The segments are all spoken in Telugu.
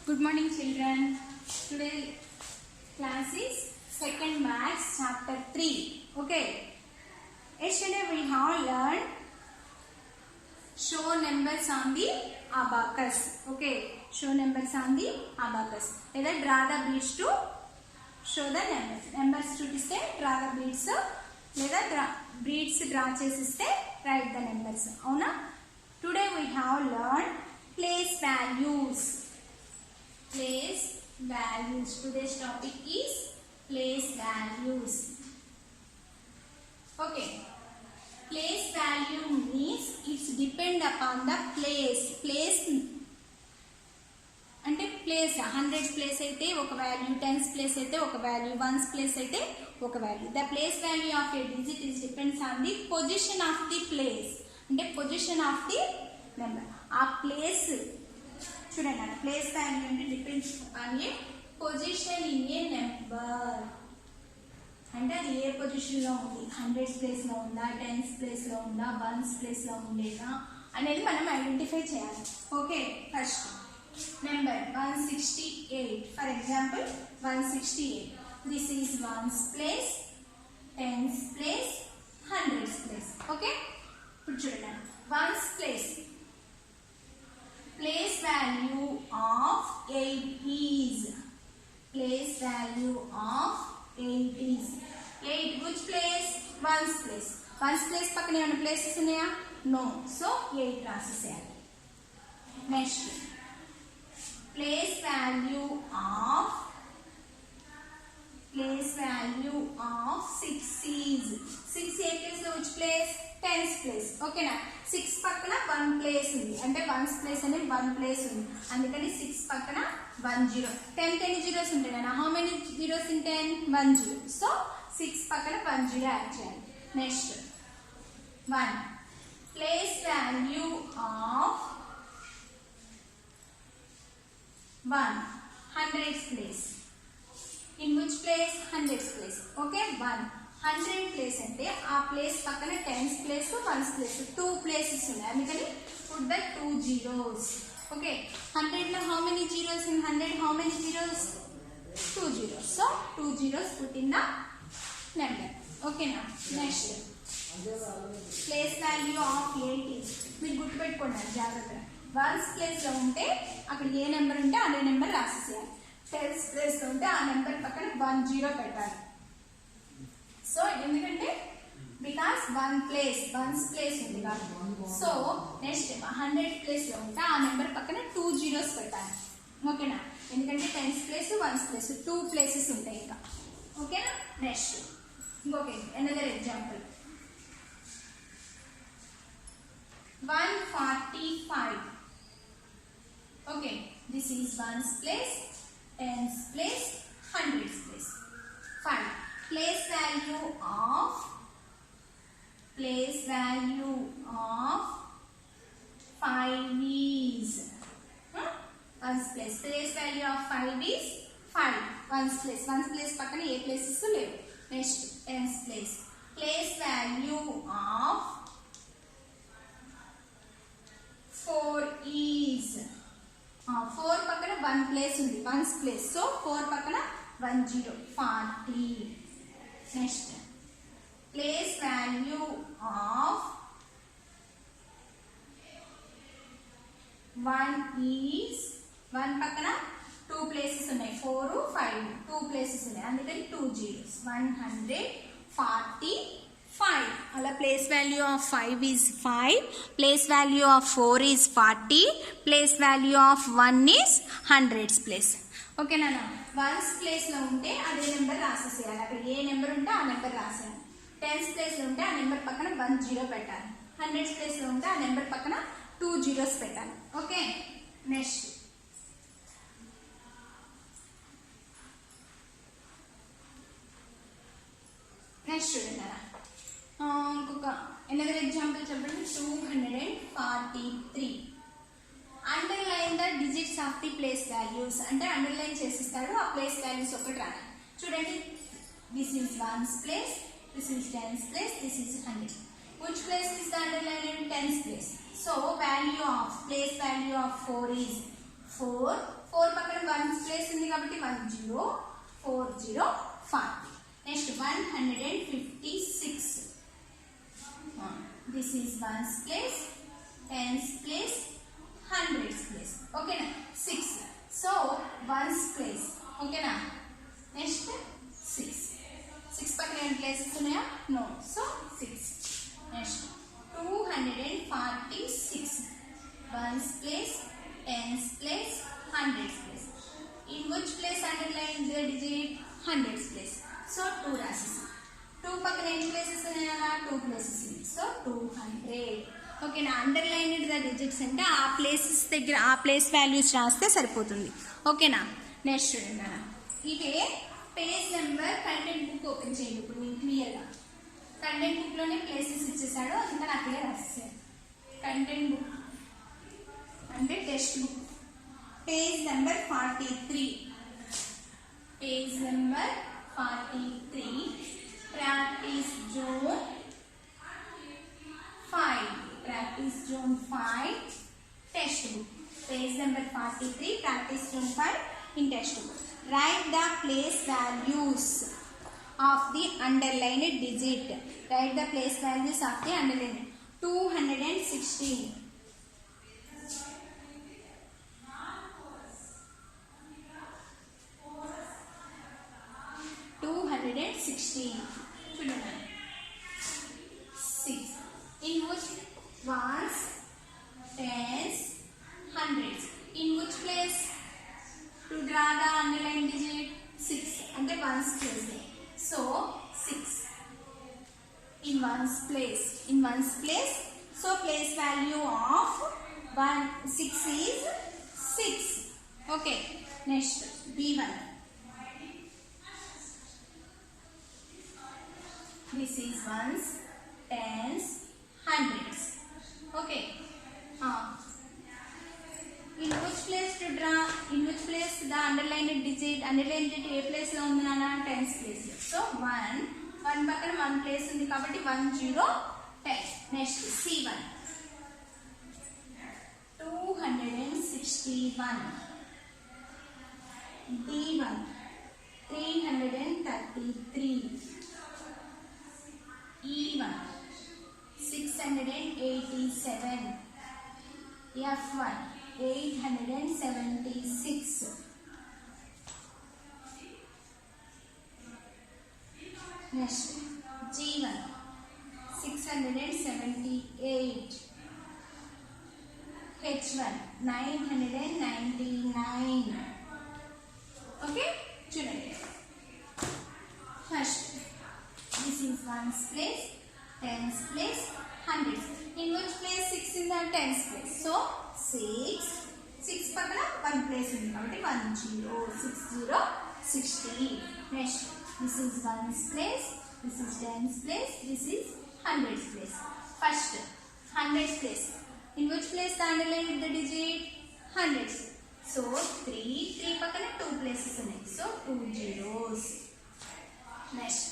Good morning, children. Today class is second maths chapter 3. Okay. Yesterday we have learned show numbers on the abacus. Okay. Show numbers on the abacus. Either draw the beads to show the numbers. Numbers చూపిస్తే draw the beads. లేదా beads draw చేసిస్తే write the numbers. అవునా? Today we have learned place values. Place values. Today's topic is place values. Okay. Place value means it's depend upon the place. Place అంటే ప్లేస్ 100 ప్లేస్ అయితే ఒక వాల్యూ, 10 ప్లేస్ అయితే ఒక వాల్యూ, 1 ప్లేస్ అయితే ఒక value. The place value of A digit is depends on the position of the place. అంటే పొజిషన్ ఆఫ్ ది నెంబర్. ఆ ప్లేస్ చూడండి, ప్లేస్ వాల్యూ అంటే depends on a position in a number. అంటే అది ఏ పొజిషన్ లో ఉంది, 100 ప్లేస్ లో ఉందా, 10 ప్లేస్ లో ఉందా, 1 ప్లేస్ లో ఉండేదా అనేది మనం ఐడెంటిఫై చేయాలి. Okay, first number 168. For example 168. This is 1's place, 10's place, 100's place. Okay, ఇప్పుడు చూడండి 1's place. Place value of 8 is. Place value of 8 is. 8 which place? 1's place. 1's place పక్కన ఏమైనా ప్లేసెస్ ఉన్నాయా? No. So 8 రాసేయాలి. Next place value of 6 is. 6 ఏ ప్లేస్ లో which place? 10's place. ఓకేనా? 6 పక్కన 1 ప్లేస్ ఉంది, అంటే 1's ప్లేస్ అనేది 1 ప్లేస్ ఉంది, అందుకని 6 పక్కన 1 0. 10 ఎన్ని జీరోస్ ఉంటాయి? How many zeros in 10? 1 0. So 6 పక్కన 1 0 యాడ్ చేయాలి. Next 1 place value of 100's place. In which place? 100's place. Okay, 100 place అంటే ఆ ప్లేస్ పక్కన 10's place, 1's place, 2 places ఉన్నాయి, అందుకని put the 2 zeros. Okay, 100 లో how many zeros in 100? How many zeros? 2 zeros. So 2 zeros put in the number. Okay na? Next place value of 8 is. మీరు గుర్తుపెట్టుకోండి జాగ్రత్తగా. 1's ప్లేస్ లో ఉంటే అక్కడ ఏ నెంబర్ ఉంటే అదే నెంబర్ రాసేయాలి. 10's ప్లేస్ లో ఉంటే ఆ నెంబర్ పక్కన 1 0 పెట్టాలి. సో ఎందుకంటే బికాస్ 1's ప్లేస్ ఉంది కాబట్టి. సో నెక్స్ట్ 100 ప్లేస్ లో ఉంటే ఆ నెంబర్ పక్కన 2 zeros పెట్టాలి. ఓకేనా? ఎందుకంటే 10's place, 1's place 2 places ఉంటాయి ఇంకా. ఓకేనా? నెక్స్ట్ ఇంకొక another example 145. Okay, this is 1's place, 10's place, 100's place. 5 place value of 5 is 1's place. Place value of 5 is 5. 1's place పక్కన ఏ ప్లేసెస్ లేవు. Next 10's place. Place value of 4 is 4 పక్కన 1 ప్లేస్ ఉంది, 1's place. సో 4 పక్కన 1 0, 40. Next place value of 1 is 1 పక్కన 2 ప్లేసెస్ ఉన్నాయి, 4 5, 2 ప్లేసెస్ ఉన్నాయి, అందుకని 2 zeros. 145. అలా place value of 5 is 5, place value of 4 is 40, place value of 1 is 100's place. ఓకేనా? 1's ప్లేస్ లో ఉంటే అదే నెంబర్ రాసేసేయాలి. అక్కడ ఏ నెంబర్ ఉంటే ఆ నెంబర్ రాసేయాలి. 10's ప్లేస్ లో ఉంటే ఆ నెంబర్ పక్కన 1 0 పెట్టాలి. 100's ప్లేస్ లో ఉంటే ఆ నెంబర్ పక్కన 2 zeros పెట్టాలి. ఓకే, నెక్స్ట్ చూడండి. ఇంకొక ఎనదర్ ఎగ్జాంపుల్ చెప్పండి. 243. Underline the digits of the place values. అంటే అండర్లైన్ చేసిస్తాడు, ఆ ప్లేస్ వాల్యూస్ ఒకటి రాయాలి. చూడండి, this is 1's place, this is 10's place, this is 100. Which place is the underline in 10's place? So value of place value of 4 is 4. 4 పక్కన వన్స్ ప్లేస్ ఉంది కాబట్టి 10 40 40. Next 156. This is ones place, tens place, hundreds place. ఓకేనా 6. So ones place. ఓకేనా నెక్స్ట్ 6 పక్కన ఎన్ని ప్లేసెస్ ఉన్నాయా? No. So 6. Next 246. Ones place, tens place, hundreds place. In which place underline the digit? Hundreds place. So 2 రాసేసి 2 పక్కన ఎన్ని ప్లేసెస్ ఉన్నాయా? 2 ప్లేసెస్ ఉన్నాయి. సో 200. ఓకేనా అండర్లైన్ ద డిజిట్స్ అంటే ఆ ప్లేసెస్ దగ్గర ఆ ప్లేస్ వాల్యూస్ రాస్తే సరిపోతుంది. ఓకేనా నెక్స్ట్ చూడండి అన్న, ఇదే page number content book open చేయండి. ఇప్పుడు మీకు క్లియర్గా కంటెంట్ బుక్లోనే ప్లేసెస్ ఇచ్చేసాడు, అందుకని అక్కడే రాసేసాడు. కంటెంట్ బుక్ అంటే text book, page number 43. Page number 43, practice zone 5. Practice zone 5 text book. Page number 43, practice zone 5 in text book. Write the place values of the underlined digit. Write the place values of the underlined. 216. 216. చూడండి 6. In which ones, tens, hundreds. In which place to draw the underlined digit? 6 అంటే ones place. So 6 in ones place. In ones place. So place value of 6 is 6. Okay. Next B1. This is ones, tens, hundreds. Okay. In which place to draw? In which place the underlined digit? Underlined digit A place లో ఉంది నాన్న? Tens place. సో 1 పక్కన 1 ప్లేస్ ఉంది కాబట్టి 10 10. Next C1 261. D1 333. E1 687. F1 876. Next G1 678. H1 999. Okay, చూడండి first this is ones place, tens place, hundreds. In which place 6 in the tens place? So 6 పక్కన 1 place ఉంది కాబట్టి 10 60. Next this is ones place, this is tens place, this is hundreds place. First hundreds place. In which place the underline the digit? Hundreds. So 3 పక్కన 2 places ఉన్నాయి. So 2 zeros. Next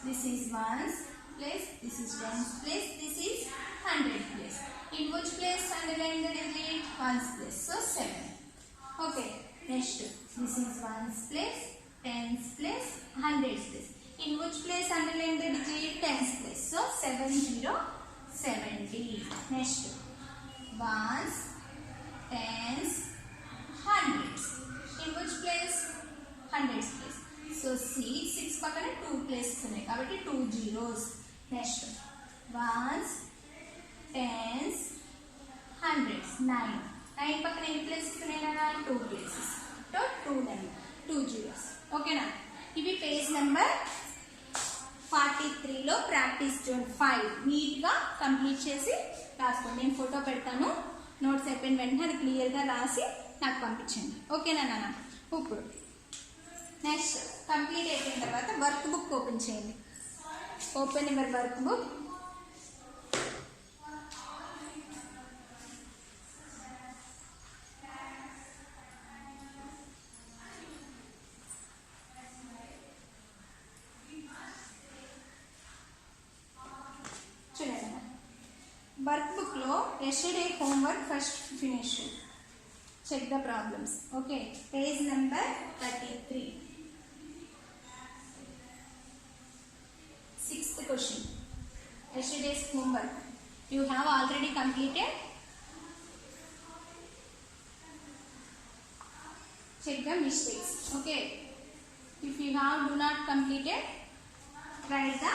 this is ones place, this is tens place, this is hundred place. In which place underline the digit? Ones place. So 7. Okay. Next this is ones place, tens place, hundreds place. In which place underline the digit? Tens place. So 70. Next ones, tens, hundreds. In which place? Hundreds place. So 6 పక్కన 2 places ఉన్నాయి కాబట్టి 2 zeros. Next ones, tens, hundreds 9 పక్కన ఎన్ని ప్లేసెస్ ఉన్నాయి కదా? 2 places. So 2 zeros. ఓకేనా? ఇవి పేజ్ నెంబర్ 43లో ప్రాక్టీస్ జోన్ 5 నీట్గా కంప్లీట్ చేసి రాసుకోండి. నేను ఫోటో పెడతాను, నోట్స్ అయిపోయిన వెంటనే అది క్లియర్గా రాసి నాకు పంపించండి. ఓకేనా నాన్న? ఇప్పుడు నెక్స్ట్ కంప్లీట్ అయిపోయిన తర్వాత వర్క్ బుక్ ఓపెన్ చేయండి. Open your work book. చూడండి వర్క్ బుక్లో yesterday homework first finish. check the problems. Okay, page number 33. Sixth question. Yesterday's homework. You have already completed. Check the mistakes. Okay. If you have do not completed, write the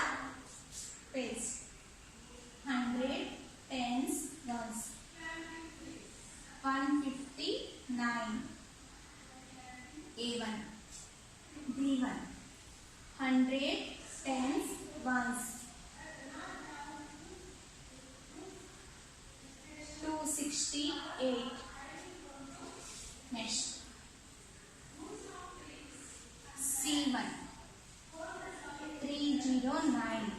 page. 100, tens, ones. 159. A1. B1. 100, tens, ones. 268. Next. C1. 309.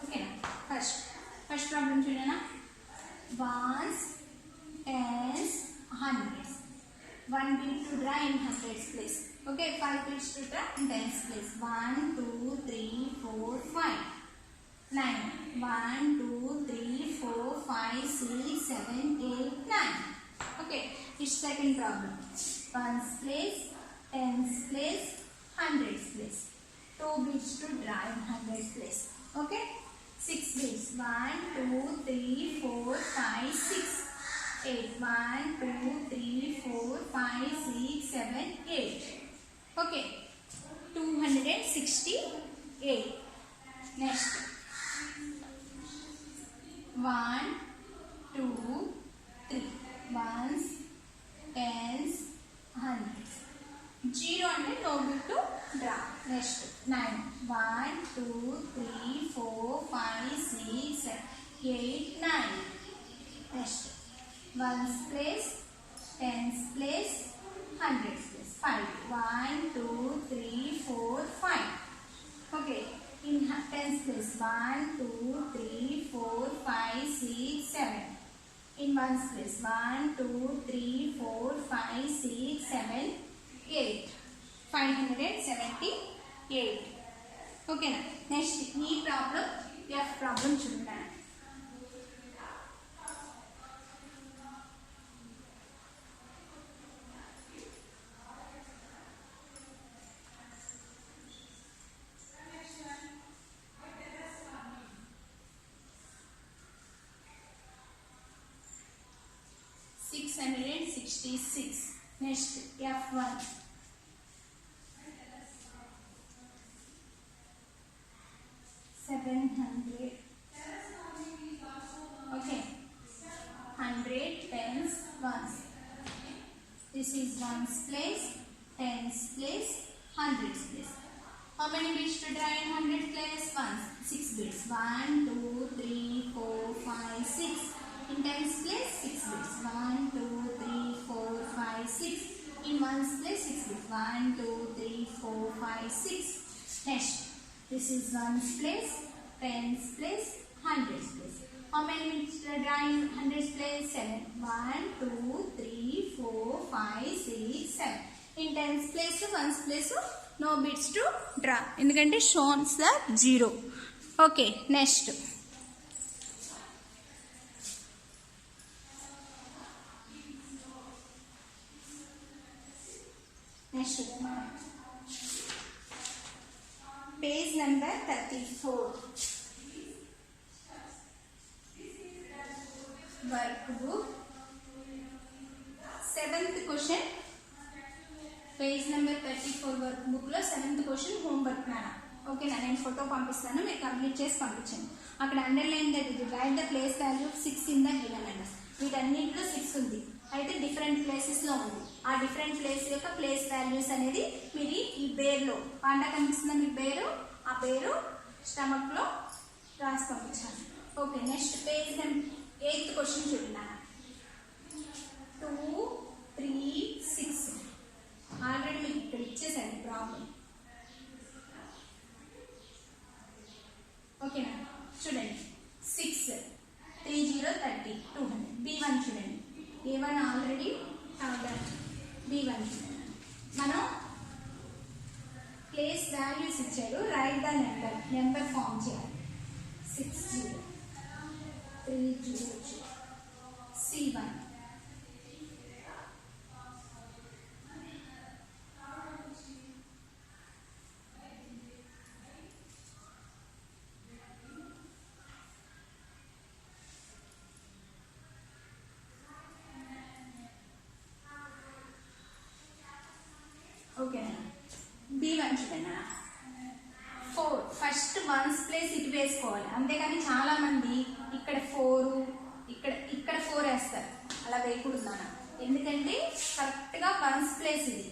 Okay, first problem chudana. Ones, tens, hundreds. 1 bit to draw in hundreds place. Okay, 5 bits to draw in tens place. 1, 2, 3, 4, 5. 9. 1, 2, 3, 4, 5, 6, 7, 8, 9. Okay, it's second problem. Ones place, tens place, hundreds place. 2 bits to draw in hundreds place. Okay, 6 bits. 1, 2, 3, 4, 5, 6. 8. 1, 2, 3, 4, 5, 6, 7, 8. Okay, 268. Next. 1, 2, 3. Ones, tens, hundreds. 0 and no bit to draw. Next. 9. 1, 2, 3, 4, 5, 6, 7, 8, 9. Next. Ones place, tens place, hundreds place. 5. 1, 2, 3, 4, 5. Okay, in tens place. 1, 2, 3, 4, 5, 6, 7. In ones place. 1, 2, 3, 4, 5, 6, 7, 8. 578. Okay na. Next, E problem, F problem chudana. Next, F1. 700. Okay, 100, tens, ones. This is ones place, tens place, hundreds place. How many bits to draw in hundred place? Ones. 6 bits. 1, 2, 3, 4, 5, 6. In tens place, 6 bits. 1, 2, 3, 4, 5, 6. In ones place, 6 bits. 1, 2, 3, 4, 5, 6. Next, this is ones place, tens place, hundreds place. How many bits to draw in hundreds place? 7. 1, 2, 3, 4, 5, 6, 7. In tens place, ones place, no bits to draw. Endukante shows the 0. Okay, next. Next, page number 34. Workbook. 7th question. Page number 34 workbook lo 7th question homework nana. Okay na, నేను ఫోటో పంపిస్తాను, మీరు కంప్లీట్ చేసి పంపించండి. అక్కడ అండర్లైన్ దట్ ఇది right the place value 6 in the given అన్నమాట. వీటన్నిటిలో 6 ఉంది, అయితే డిఫరెంట్ ప్లేసెస్ లో ఉంది. ఆ డిఫరెంట్ ప్లేస్ యొక్క ప్లేస్ వాల్యూస్ అనేది మీరు ఈ బేర్లో పాండా కనిపిస్తుందా మీకు బేరు, ఆ బేరు స్టమక్ లో రాసి పంపించాలి. Okay, next page 8th question చూడండి. 2, 3, 6 ఆల్రెడీ మీకు ఇక్కడ ఇచ్చేసాను ప్రాబ్లం. ఓకేనా, చూడండి 6, 3, 0, 30, 200. B1 చూడండి, A1 ఆల్రెడీ B1 చూడండి. మనం ప్లేస్ వాల్యూస్ ఇచ్చారు, రైట్ ద నెంబర్ ఫామ్ చేయాలి. 60 300 C1 ఓకేనా. B1 చూడండి, 4 ఫస్ట్ వన్స్ ప్లేస్ ఇటు వేసుకోవాలి, అంతేగాని చాలా మంది ఇక్కడ 4 ఇక్కడ 4 వేస్తారు, అలా వేయకూడదు నాన్న. ఎందుకంటే కరెక్ట్గా వన్స్ ప్లేస్ ఇది,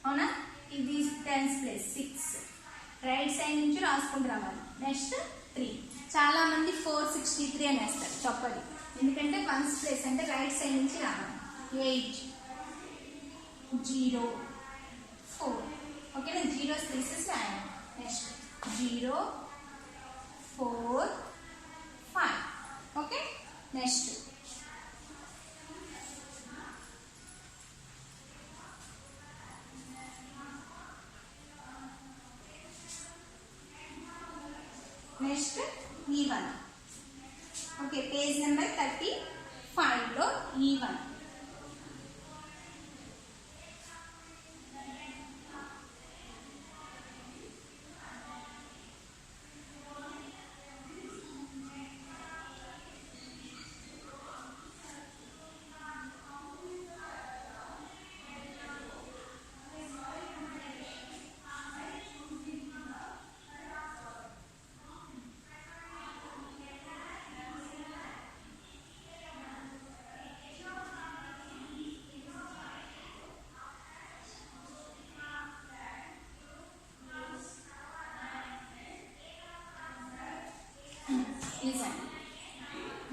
అవునా. ఇది టెన్స్ ప్లేస్ 6 రైట్ సైడ్ నుంచి రాసుకుంటూ రావాలి. నెక్స్ట్ 3 చాలా మంది 463 అని వేస్తారు, తప్పది. ఎందుకంటే వన్స్ ప్లేస్ అంటే రైట్ సైడ్ నుంచి రావాలి. 8 0 4 ఓకేనా, జీరోస్ తీసేసి రాయాలి. Next 0 4 5 okay. Next E1 okay, page number 35లో E1.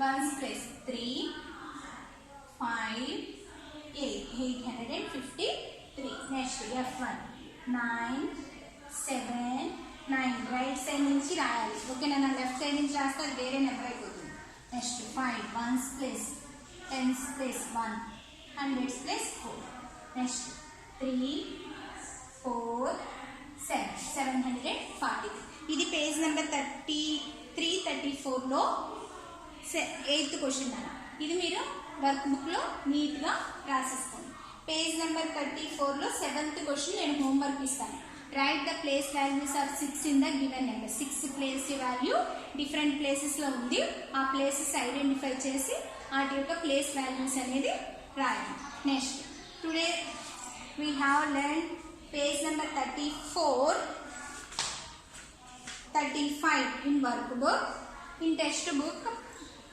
Ones place 3 5 8 853. Next F1 9 7 9 right side నుంచి రాయాలి. ఓకేనా, నా లెఫ్ట్ సైడ్ నుంచి రాస్తే అది వేరే నెంబర్ అయిపోతుంది. Next 5 ones place 10s place 1 100s place 4. Next 3 4 7 740. ఇది పేజ్ నెంబర్ 33-34లో 8th క్వశ్చన్ అన్న. ఇది మీరు వర్క్ బుక్లో నీట్గా రాసేసుకోండి. పేజ్ నెంబర్ 34లో 7th క్వశ్చన్ నేను హోంవర్క్ ఇస్తాను. Right the place values of 6 in the given number. 6 place value different ప్లేసెస్లో ఉంది, ఆ ప్లేసెస్ ఐడెంటిఫై చేసి వాటి యొక్క ప్లేస్ వాల్యూస్ అనేది రాయాలి. Next today we have learn page number 34 35 in workbook. In textbook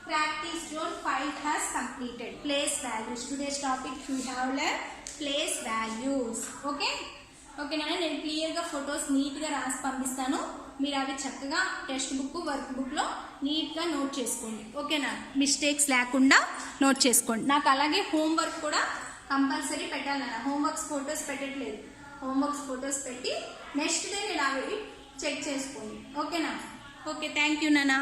practice zone 5 has completed. Place values. Today's topic we have learned place values. Okay నా నేను క్లియర్గా ఫొటోస్ నీట్గా రాసి పంపిస్తాను, మీరు అవి చక్కగా టెక్స్ట్ బుక్ వర్క్ బుక్లో నీట్గా నోట్ చేసుకోండి. ఓకేనా, మిస్టేక్స్ లేకుండా నోట్ చేసుకోండి. నాకు అలాగే హోంవర్క్ కూడా కంపల్సరీ పెట్టాలి నాన్న. హోంవర్క్స్ ఫొటోస్ పెట్టట్లేదు, హోంవర్క్స్ ఫొటోస్ పెట్టి నెక్స్ట్ డే నేను అవి చెక్ చేసుకోండి. ఓకేనా, ఓకే, థ్యాంక్ యూ నాన్న.